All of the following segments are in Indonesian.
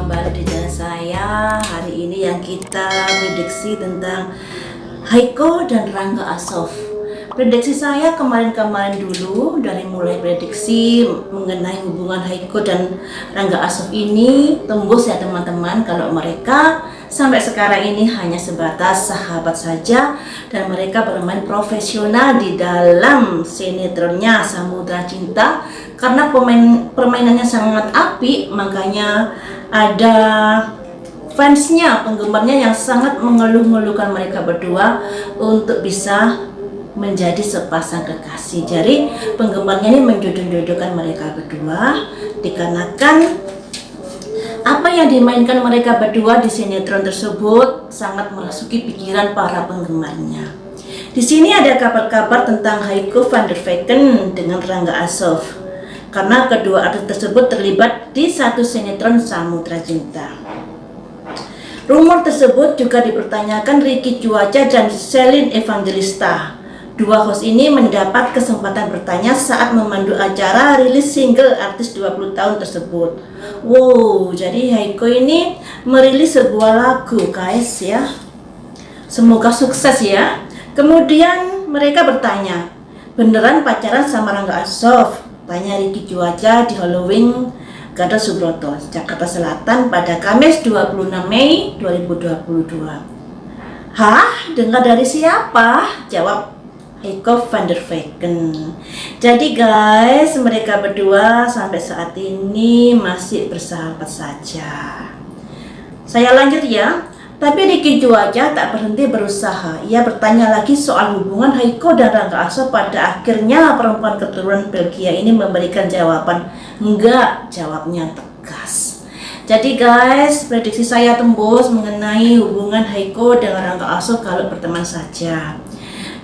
kembali di channel saya. Hari ini yang kita prediksi tentang Haiko dan Rangga Asof. Prediksi saya kemarin-kemarin dulu, dari mulai prediksi mengenai hubungan Haiko dan Rangga Asof ini tembus ya teman-teman, kalau mereka sampai sekarang ini hanya sebatas sahabat saja dan mereka bermain profesional di dalam sinetronnya Samudra Cinta. Karena permainannya sangat apik, makanya ada fansnya, penggemarnya yang sangat mengeluh-ngeluhkan mereka berdua untuk bisa menjadi sepasang kekasih. Jadi penggemarnya ini menjodoh-jodohkan mereka berdua dikarenakan apa yang dimainkan mereka berdua di sinetron tersebut sangat merasuki pikiran para penggemarnya. Di sini ada kabar-kabar tentang Haiko van der Vecken dengan Rangga Asof, karena kedua artis tersebut terlibat di satu sinetron Samudra Cinta. Rumor tersebut juga dipertanyakan Ricky Cuaca dan Celine Evangelista. Dua host ini mendapat kesempatan bertanya saat memandu acara rilis single artis 20 tahun tersebut. Wow, jadi Haiko ini merilis sebuah lagu guys ya. Semoga sukses ya. Kemudian mereka bertanya, beneran pacaran sama Rangga Asof? Tanya Ricky Cuaca di Halloween Gatot Subroto, Jakarta Selatan pada Kamis 26 Mei 2022. Hah? Dengar dari siapa? Jawab Haiko van der Vecken. Jadi guys, mereka berdua sampai saat ini masih bersahabat saja. Saya lanjut ya. Tapi Ricky Cuaca tak berhenti berusaha. Ia bertanya lagi soal hubungan Haiko dan Rangga Asof. Pada akhirnya perempuan keturunan Belgia ini memberikan jawaban enggak, jawabnya tegas. Jadi guys, prediksi saya tembus mengenai hubungan Haiko dengan Rangga Asof kalau berteman saja.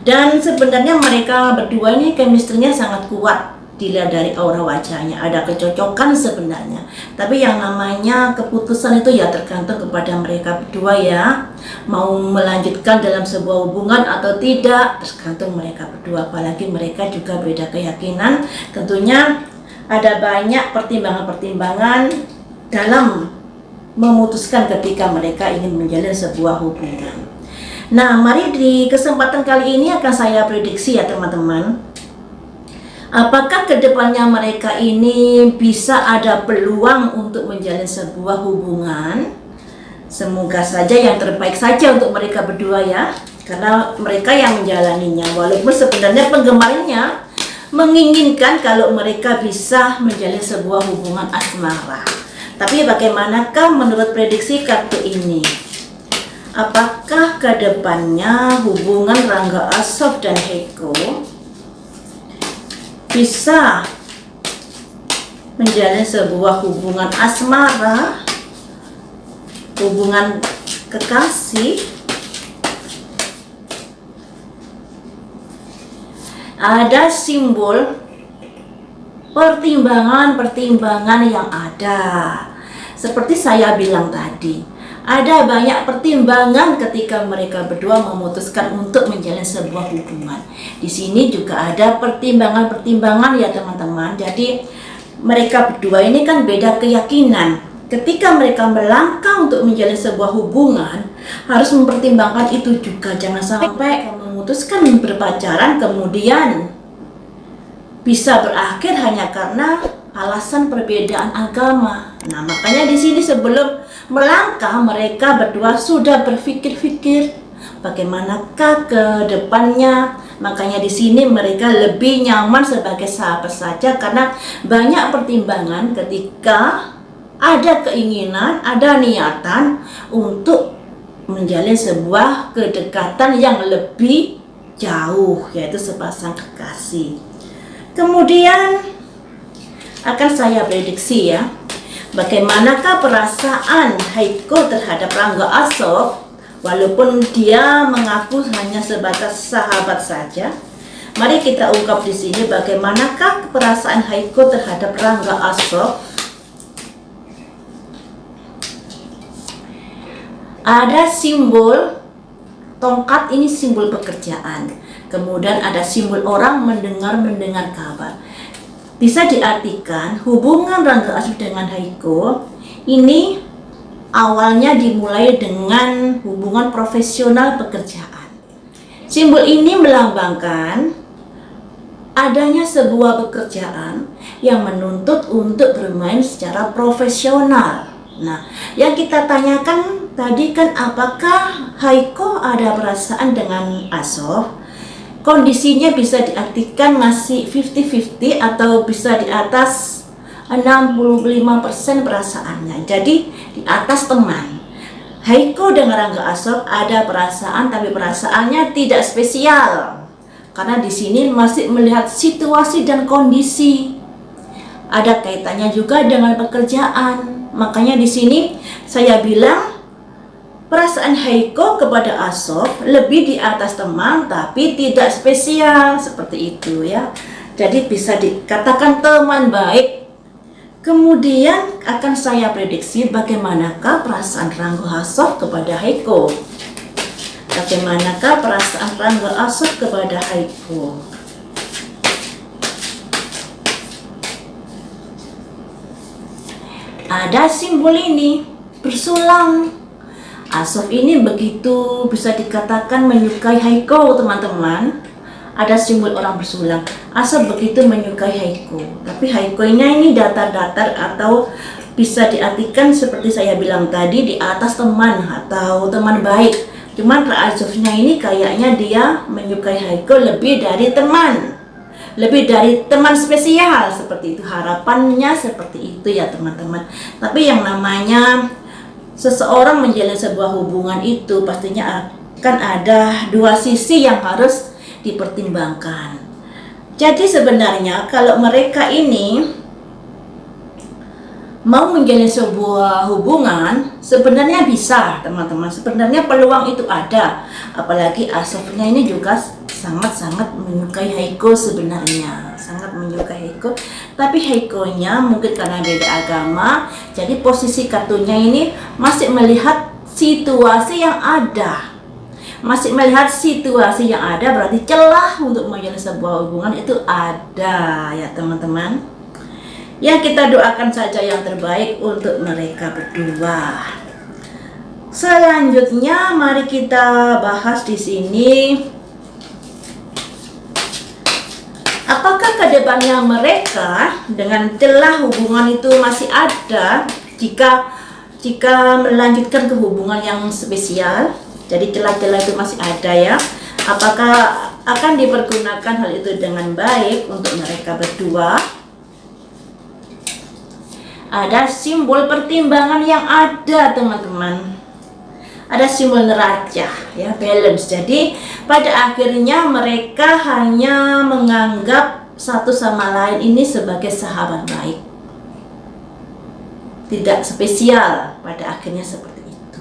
Dan sebenarnya mereka berdua ini chemistry-nya sangat kuat. Dilihat dari aura wajahnya, ada kecocokan sebenarnya. Tapi yang namanya keputusan itu ya tergantung kepada mereka berdua ya. Mau melanjutkan dalam sebuah hubungan atau tidak, tergantung mereka berdua. Apalagi mereka juga beda keyakinan. Tentunya ada banyak pertimbangan-pertimbangan dalam memutuskan ketika mereka ingin menjalin sebuah hubungan. Nah, mari di kesempatan kali ini akan saya prediksi ya teman-teman. Apakah kedepannya mereka ini bisa ada peluang untuk menjalin sebuah hubungan? Semoga saja yang terbaik saja untuk mereka berdua ya. Karena mereka yang menjalaninya. Walaupun sebenarnya penggemarnya menginginkan kalau mereka bisa menjalin sebuah hubungan asmara. Tapi bagaimanakah menurut prediksi kartu ini? Apakah kedepannya hubungan Rangga Asof dan Haiko bisa menjalin sebuah hubungan asmara, hubungan kekasih? Ada simbol pertimbangan-pertimbangan yang ada. Seperti saya bilang tadi, ada banyak pertimbangan ketika mereka berdua memutuskan untuk menjalin sebuah hubungan. Di sini juga ada pertimbangan-pertimbangan ya teman-teman. Jadi mereka berdua ini kan beda keyakinan. Ketika mereka melangkah untuk menjalin sebuah hubungan, harus mempertimbangkan itu juga. Jangan sampai memutuskan berpacaran kemudian bisa berakhir hanya karena alasan perbedaan agama. Nah, makanya di sini sebelum melangkah mereka berdua sudah berpikir-pikir bagaimanakah ke depannya. Makanya di sini mereka lebih nyaman sebagai sahabat saja karena banyak pertimbangan ketika ada keinginan, ada niatan untuk menjalin sebuah kedekatan yang lebih jauh, yaitu sepasang kekasih. Kemudian akan saya prediksi ya, bagaimanakah perasaan Haiko terhadap Rangga Asof walaupun dia mengaku hanya sebatas sahabat saja. Mari kita ungkap di sini bagaimanakah perasaan Haiko terhadap Rangga Asof. Ada simbol tongkat, ini simbol pekerjaan. Kemudian ada simbol orang mendengar kabar. Bisa diartikan hubungan Rangga Asof dengan Haiko ini awalnya dimulai dengan hubungan profesional pekerjaan. Simbol ini melambangkan adanya sebuah pekerjaan yang menuntut untuk bermain secara profesional. Nah, yang kita tanyakan tadi kan, apakah Haiko ada perasaan dengan Asof? Kondisinya bisa diartikan masih 50-50 atau bisa di atas 65% perasaannya. Jadi di atas teman. Haiko dengan Rangga Asof ada perasaan, tapi perasaannya tidak spesial. Karena di sini masih melihat situasi dan kondisi. Ada kaitannya juga dengan pekerjaan. Makanya di sini saya bilang perasaan Haiko kepada Asof lebih di atas teman, tapi tidak spesial, seperti itu ya. Jadi bisa dikatakan teman baik. Kemudian akan saya prediksi bagaimanakah perasaan Rangga Asof kepada Haiko. Bagaimanakah perasaan Rangga Asof kepada Haiko? Ada simbol ini, bersulang. Asof ini begitu bisa dikatakan menyukai Haiko, teman-teman. Ada simbol orang bersulang. Asof begitu menyukai Haiko. Tapi Haiko-nya ini datar-datar atau bisa diartikan seperti saya bilang tadi, di atas teman atau teman baik. Cuman Asofnya ini kayaknya dia menyukai Haiko lebih dari teman. Lebih dari teman spesial, seperti itu. Harapannya seperti itu ya teman-teman. Tapi yang namanya seseorang menjalin sebuah hubungan itu pastinya akan ada dua sisi yang harus dipertimbangkan. Jadi sebenarnya kalau mereka ini mau menjalin sebuah hubungan, sebenarnya bisa teman-teman. Sebenarnya peluang itu ada. Apalagi Asofnya ini juga sangat-sangat menyukai Haiko sebenarnya. Sangat menyukai Haiko. Tapi Haiko-nya mungkin karena beda agama, jadi posisi kartunya ini masih melihat situasi yang ada. Masih melihat situasi yang ada, berarti celah untuk menjalin sebuah hubungan itu ada ya teman-teman. Ya, kita doakan saja yang terbaik untuk mereka berdua. Selanjutnya mari kita bahas di sini. Apakah kedepannya mereka dengan celah hubungan itu masih ada jika melanjutkan ke hubungan yang spesial? Jadi celah-celah itu masih ada ya. Apakah akan dipergunakan hal itu dengan baik untuk mereka berdua? Ada simbol pertimbangan yang ada teman-teman. Ada simbol neraca ya, balance. Jadi pada akhirnya mereka hanya menganggap satu sama lain ini sebagai sahabat baik. Tidak spesial, pada akhirnya seperti itu.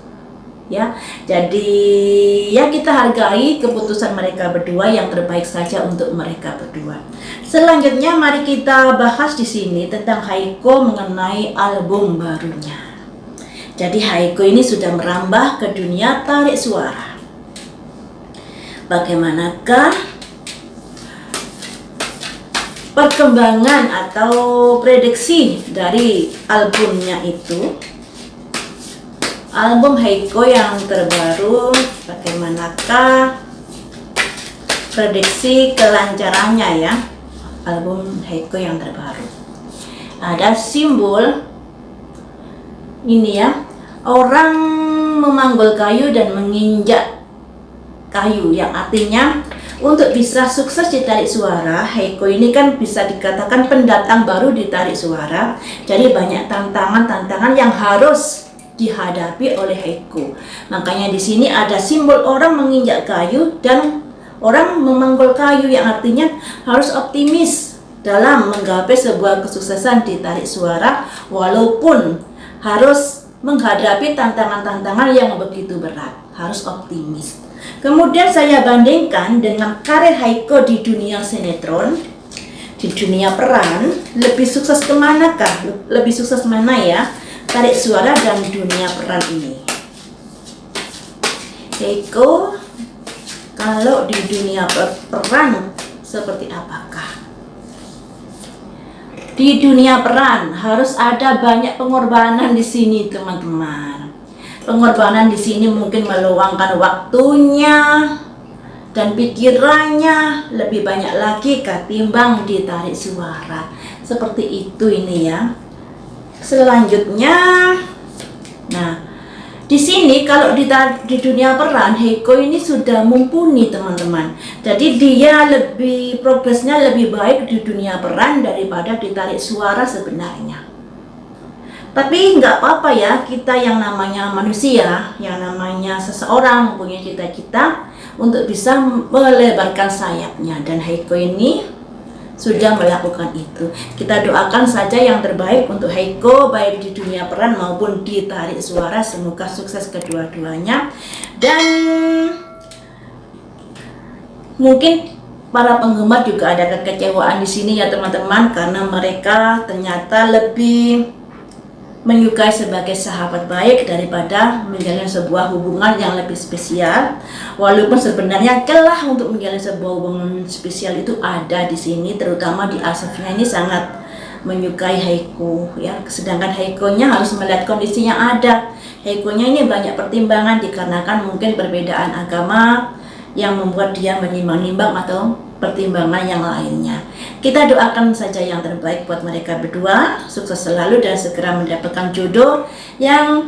Ya. Jadi ya kita hargai keputusan mereka berdua, yang terbaik saja untuk mereka berdua. Selanjutnya mari kita bahas di sini tentang Haiko mengenai album barunya. Jadi Haiko ini sudah merambah ke dunia tarik suara. Bagaimanakah perkembangan atau prediksi dari albumnya itu? Album Haiko yang terbaru, bagaimanakah prediksi kelancarannya ya? Album Haiko yang terbaru. Ada simbol ini ya, orang memanggul kayu dan menginjak kayu, yang artinya untuk bisa sukses di tarik suara, Haiko ini kan bisa dikatakan pendatang baru di tarik suara. Jadi banyak tantangan-tantangan yang harus dihadapi oleh Haiko. Makanya di sini ada simbol orang menginjak kayu dan orang memanggul kayu, yang artinya harus optimis dalam menggapai sebuah kesuksesan di tarik suara, walaupun harus menghadapi tantangan-tantangan yang begitu berat. Harus optimis. Kemudian saya bandingkan dengan karir Haiko di dunia sinetron, di dunia peran, lebih sukses kemanakah? Lebih sukses mana ya? Tarik suara dan dunia peran ini. Haiko kalau di dunia peran seperti apakah? Di dunia peran harus ada banyak pengorbanan di sini, teman-teman. Pengorbanan di sini mungkin meluangkan waktunya dan pikirannya lebih banyak lagi ketimbang ditarik suara. Seperti itu ini ya. Selanjutnya, nah di sini kalau di dunia peran, Heiko ini sudah mumpuni teman-teman. Jadi dia progresnya lebih baik di dunia peran daripada ditarik suara sebenarnya. Tapi nggak apa-apa ya, kita yang namanya manusia, yang namanya seseorang mempunyai cita-cita untuk bisa melebarkan sayapnya. Dan Heiko ini sudah melakukan itu. Kita doakan saja yang terbaik untuk Heiko, baik di dunia peran maupun di tarik suara. Semoga sukses kedua-duanya. Dan mungkin para penggemar juga ada kekecewaan di sini ya teman-teman, karena mereka ternyata lebih menyukai sebagai sahabat baik daripada menjalin sebuah hubungan yang lebih spesial. Walaupun sebenarnya celah untuk menjalin sebuah hubungan spesial itu ada di sini, terutama di Asofnya ini sangat menyukai Heiko ya. Sedangkan Heikonya harus melihat kondisi yang ada. Heikonya ini banyak pertimbangan dikarenakan mungkin perbedaan agama yang membuat dia menimbang-nimbang atau pertimbangan yang lainnya. Kita doakan saja yang terbaik buat mereka berdua, sukses selalu dan segera mendapatkan jodoh yang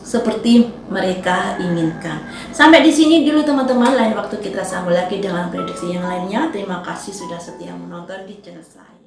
seperti mereka inginkan. Sampai di sini dulu teman-teman, lain waktu kita sambung lagi dengan prediksi yang lainnya. Terima kasih sudah setia menonton di channel saya.